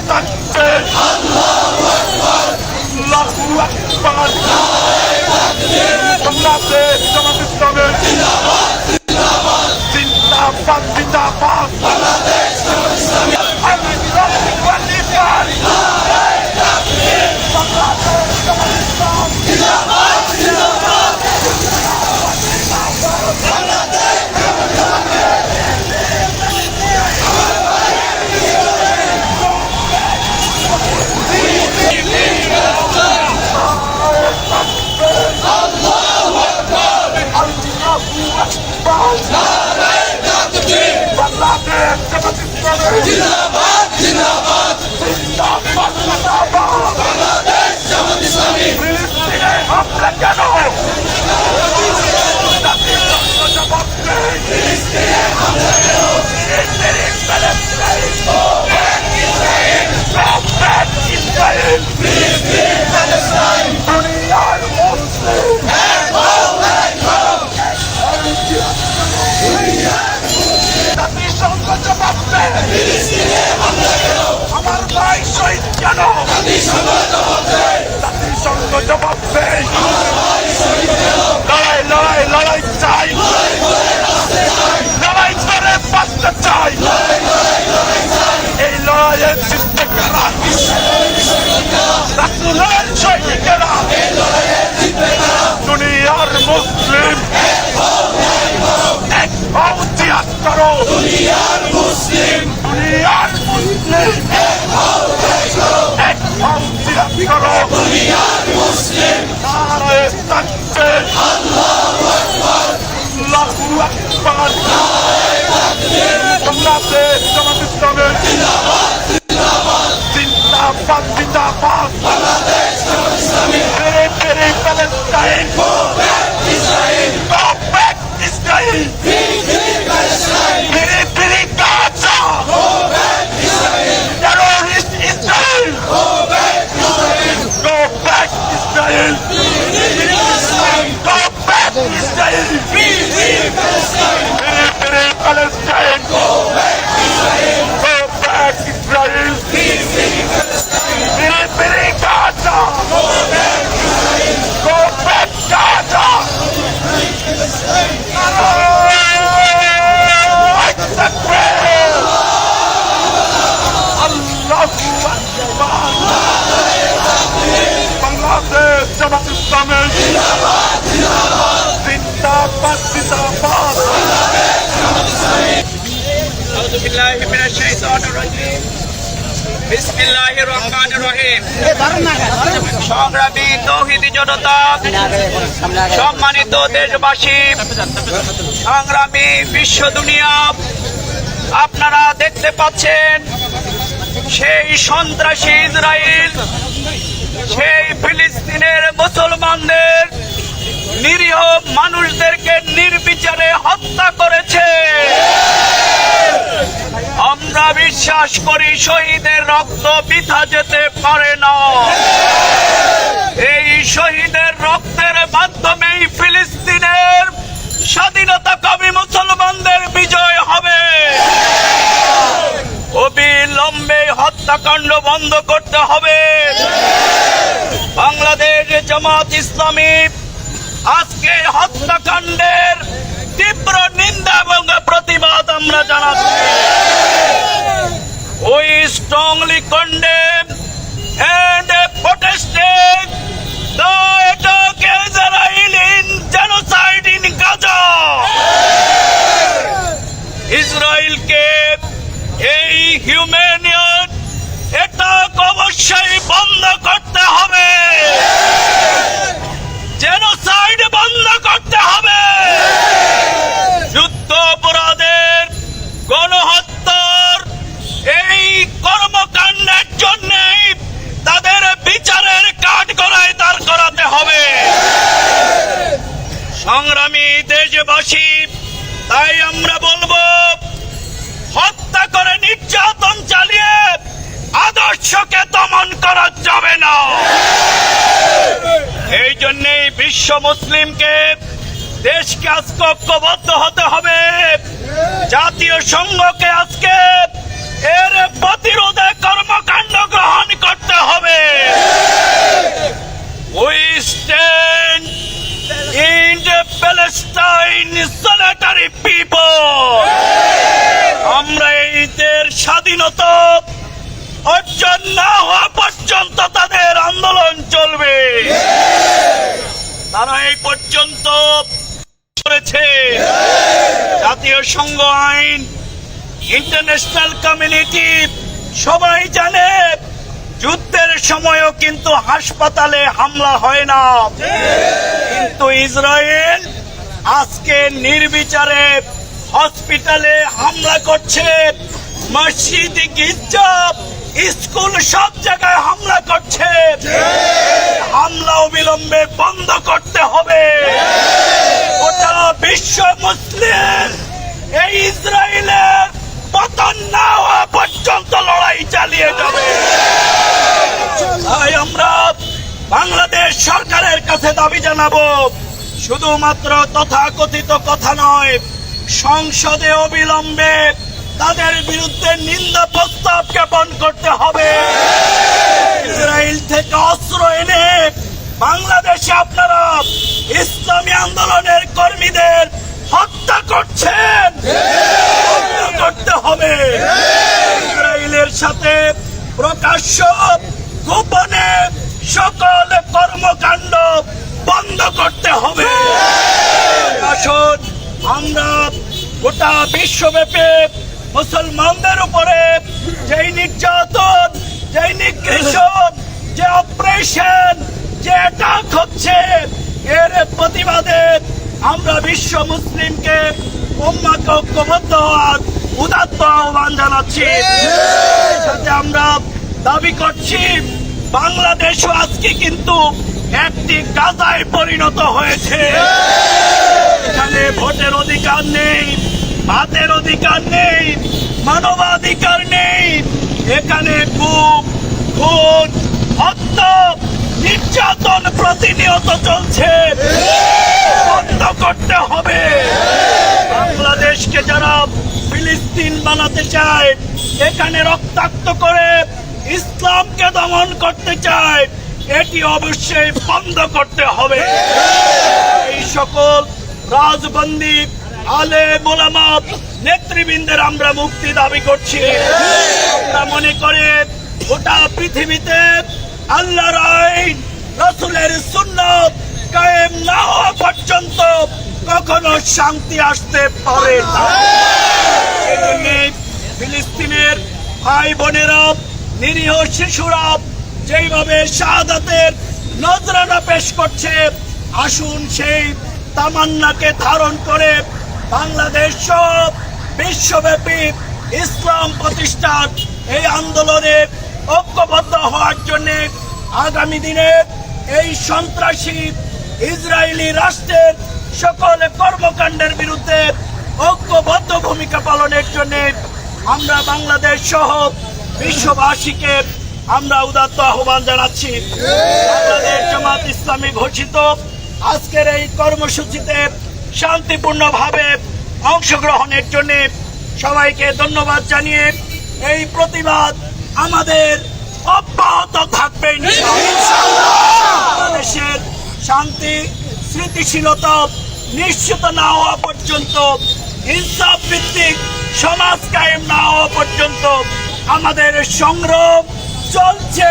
তাকবীর আল্লাহু আকবার আল্লাহু আকবার বাংলাদেশ জামাত ইসলামের জিন্দাবাদ জিন্দাবাদ জিন্দাবাদ জিন্দাবাদ বাংলাদেশ জামাত ইসলামী আমি ওয়ালিফার নারে তাকবীর বাংলাদেশ জামাত ইসলাম জিন্দাবাদ জিন্দাবাদ বাংলাদেশ জামাত জিন্দাবাদ জিন্দাবাদ জিন্দাবাদ জিন্দাবাদ বাংলাদেশ জামাত ইসলামী ফিলিস্তিনে হামলা কেন ফিলিস্তিনে হামলা কেন ইসরায়েল ফিলিস্তিন প্যালেস্টাইন দুনিয়ার মুসলিম এক হও জাতিসংঘ জবাব দেয় ফিলিস্তিনে হামলা কেন আমার ভাই শহীদ কেন জাতিসংঘ জবাব দেয় জাতিসংঘ জবাব দেয় আমার ভাই শহীদ কেন লড়াই লড়াই লড়াই চাই লড়াই করে বাঁচতে চাই লড়াই করে বাঁচতে চাই লড়াই লড়াই লড়াই চাই এই লড়াইয়ের জিততে কারা রাসূলের সৈনিকেরা এই লড়াইয়ের জিতবে কারা দুনিয়ার মুসলিম এক হও এক হও জিহাদ করো দুনিয়ার মুসলিম এক হও এক হও জিহাদ করো দুনিয়ার মুসলিম নারে তাকবীর আল্লাহু আকবার আল্লাহু আকবার নারে তাকবীর বাংলাদেশ জামাত ইসলামের জিন্দাবাদ জিন্দাবাদ জিন্দাবাদ জিন্দাবাদ বাংলাদেশ জামাত ইসলামী ফিরে ফিরে Palestine go back Israel go back Israel ফিরে ফিরে প্যালেস্টাইন ফিরে ফিরে Gaza go back Israel terrorist Israel go back Israel go back Israel ফিরে ফিরে প্যালেস্টাইন গো ব্যাক ইসরায়েল ফিরে ফিরে প্যালেস্টাইন ফিরে ফিরে Palestine go back Israel go back Israel ফিরে ফিরে প্যালেস্টাইন ফিরে ফিরে Gaza go back Israel go back Gaza Bangladesh Jamaat ইসলামের জিন্দাবাদ জিন্দাবাদ জিন্দাবাদ জিন্দাবাদ বাংলাদেশ জামাত ইসলামী আউযু বিল্লাহি মিনাশ শাইতানির রাজীম বিসমিল্লাহির রহমানির রহিম সংগ্রামী তৌহিদি জনতা সম্মানিত দেশবাসী সংগ্রামী বিশ্ব দুনিয়া আপনারা দেখতে পাচ্ছেন সেই সন্ত্রাসী ইসরায়েল সেই ফিলিস্তিনের মুসলমানদের নিরীহ মানুষদেরকে নির্বিচারে হত্যা করেছে আমরা বিশ্বাস করি শহীদের রক্ত বৃথা যেতে পারে না এই শহীদের রক্তের মাধ্যমেই ফিলিস্তিনের স্বাধীনতাকামী মুসলমানদের বিজয় হবে অবিলম্বে হত্যাকাণ্ড বন্ধ করতে হবে বাংলাদেশ জামাত ইসলামী আজকে হত্যাকাণ্ডের তীব্র নিন্দা এবং প্রতিবাদ আমরা জানাচ্ছি We strongly condemn and protest the attack Israel in genocide in Gaza. ইসরায়েলকে এই হিউম্যানিয়ন অ্যাটাক অবশ্যই বন্ধ করতে হবে জেনোসাইড বন্ধ করতে হবে যুদ্ধ অপরাধের গণহত্যার এই কর্মকাণ্ডের জন্য তাদের বিচারের কাঠগড়ায় দাঁড় করাতে হবে সংগ্রামী দেশবাসী তাই আমরা বলবো হত্যা করে নির্যাতন চালিয়ে আদর্শকে দমন করা যাবে না এই জন্যই বিশ্ব মুসলিমকে দেশকে আজকে ঐক্যবদ্ধ হতে হবে জাতীয় সংঘকে আজকে এর প্রতিরোধে কর্মকাণ্ড অর্জন না হওয়া পর্যন্ত তাদের আন্দোলন চলবে। তারা এই পর্যন্ত করেছে। জাতীয় সংঘ আইন, ইন্টারন্যাশনাল কমিউনিটি সবাই জানে যুদ্ধের সময়ও কিন্তু হাসপাতালে হামলা হয় না, কিন্তু ইসরায়েল আজকে নির্বিচারে হসপিটালে হামলা করছে, মসজিদ, গির্জা, স্কুল সব জায়গায় হামলা করছে। হামলা অবিলম্বে বন্ধ করতে হবে। গোটা বিশ্ব মুসলিম এই ইসরায়েলের পতন না হওয়া পর্যন্ত লড়াই চালিয়ে যাবে। তাই আমরা বাংলাদেশ সরকারের কাছে দাবি জানাবো, শুধুমাত্র তথাকথিত কথা নয়, সংসদে অবিলম্বে তাদের বিরুদ্ধে নিন্দা প্রস্তাব জ্ঞাপন করতে হবে। ইসরায়েল থেকে অস্ত্র এনে বাংলাদেশে আপনারা ইসলামী আন্দোলনের কর্মীদের হত্যা করছেন, বন্ধ করতে হবে। ইসরায়েলের সাথে প্রকাশ্য গোপনে সকল কর্মকাণ্ড বন্ধ করতে হবে। আসুন আমরা গোটা বিশ্বব্যাপী মুসলমানদের উপরে যেই নির্যাতন, যেই নিগৃহীত, যে অপারেশন, যে অ্যাটাক হচ্ছে, এর প্রতিবাদে আমরা বিশ্ব মুসলিমকে উম্মাহকে ঐক্যবদ্ধ হওয়ার উদাত্ত আহ্বান জানাচ্ছি। সাথে আমরা দাবি করছি বাংলাদেশও আজকে কিন্তু একটি গাজায় পরিণত হয়েছে। এখানে ভোটের অধিকার নেই, ভাতের অধিকার নেই, মানবাধিকার নেই। এখানে গুম, খুন, হত্যা, নির্যাতন প্রতিনিয়ত চলছে, বন্ধ করতে হবে। বাংলাদেশকে যারা ফিলিস্তিন বানাতে চায়, এখানে রক্তাক্ত করে ইসলামকে দমন করতে চায়, এটি অবশ্যই বন্ধ করতে হবে। এই সকল রাজবন্দী আলেম ওলামা নেতৃবৃন্দের আমরা মুক্তি দাবি করছি। আমরা মনে করে গোটা পৃথিবীতে আল্লাহর আইন, রাসূলের সুন্নাত কায়েম না হওয়া পর্যন্ত কখনো শান্তি আসতে পারে না। সেজন্য ফিলিস্তিনের ভাই বোনেরা, নিরীহ শিশুরা যেইভাবে শাহাদাতের নজরানা পেশ করছে, আসুন সেই তামান্নাকে ধারণ করে বাংলাদেশ সহ বিশ্বব্যাপী ইসলাম প্রতিষ্ঠার এই আন্দোলনে ঐক্যবদ্ধ হওয়ার জন্য আগামী দিনে এই সন্ত্রাসী ইসরায়েলি রাষ্ট্রের সকল কর্মকাণ্ডের বিরুদ্ধে ঐক্যবদ্ধ ভূমিকা পালনের জন্য আমরা বাংলাদেশ সহ বিশ্ববাসীকে আমরা উদাত্ত আহ্বান জানাচ্ছি। বাংলাদেশ জামাত ইসলামী ঘোষিত আজকের এই কর্মসূচিতে শান্তিপূর্ণভাবে অংশগ্রহণের জন্য সবাইকে ধন্যবাদ জানিয়ে এই প্রতিবাদ আমাদের অব্যাহত থাকবে। বাংলাদেশের শান্তি স্থিতিশীলতা নিশ্চিত না হওয়া পর্যন্ত, ইনসাফ ভিত্তিক সমাজ কায়েম না হওয়া পর্যন্ত আমাদের সংগ্রাম চলছে।